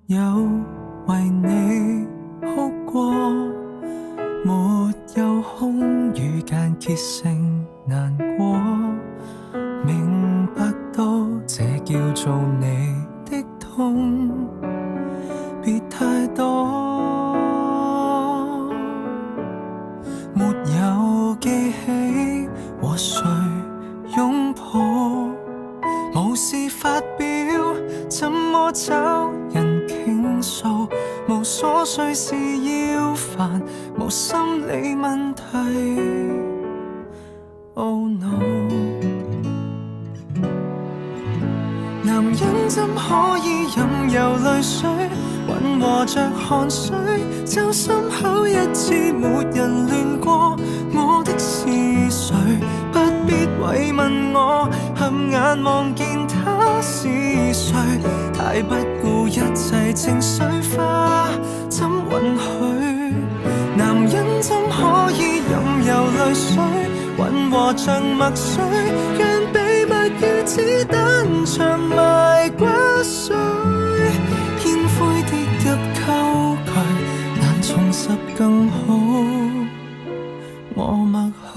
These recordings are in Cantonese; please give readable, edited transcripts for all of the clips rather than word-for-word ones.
有為你哭過，沒有空與間歇性難過，明白到這叫做你的痛，別太多。沒有記起和誰擁抱，無事發表，怎麼找人傾訴？無瑣碎事要煩，無心理問題。Oh no， 男人怎可以任由淚水混和着汗水？就心口一次沒人亂過，我的是誰？不必慰問我，合眼望見他是誰？太不顧一切情緒化，怎允許？男人怎可以任由淚水混和像墨水，讓秘密如子彈長埋骨髓，煙灰跌入溝渠，難重拾更好，我默許。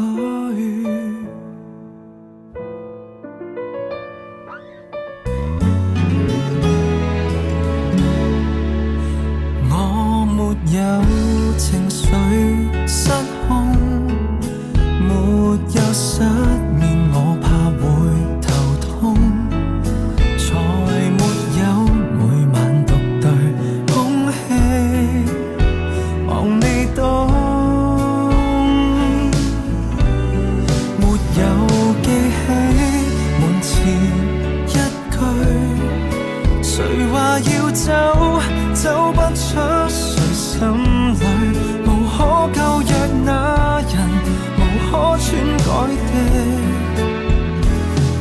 我沒有情緒失控，沒有失眠，我怕會頭痛，才沒有每晚獨對空氣望你懂，沒有記起門前一句，誰話要走，走不出誰心裏，無可救藥那人，無可篡改的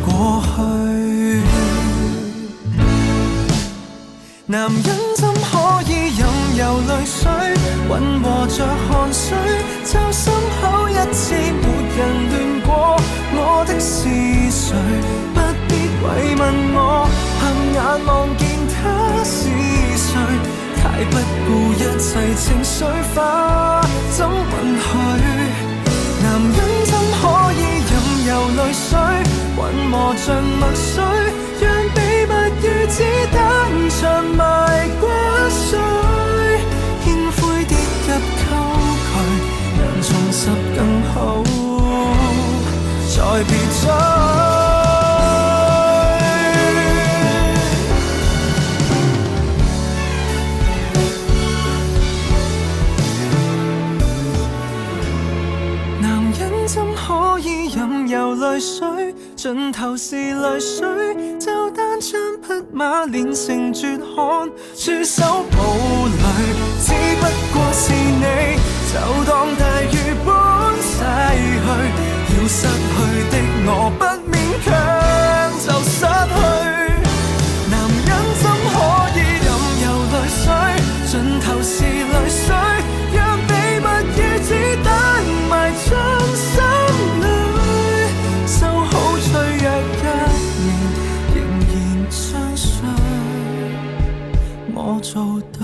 過去。男人怎可以任由淚水混和着汗水？就心口一次沒人亂過，我的是誰？不必慰問我，合眼望見他是誰？太不顧一切情緒化，怎允許？男人怎可以任由淚水混和像墨水，讓秘密如子彈長埋骨髓，煙灰跌入溝渠，難重拾更好，再別追。怎可以任由淚水盡頭是淚水？就單槍匹馬練成絕漢，駐守堡壘，只不過是你就當大雨般逝去，要失去的我不勉強就失去。男人怎可以任由淚水盡頭是淚水，讓秘密如子彈埋藏心裏，收好脆弱一面，仍然相信我做對。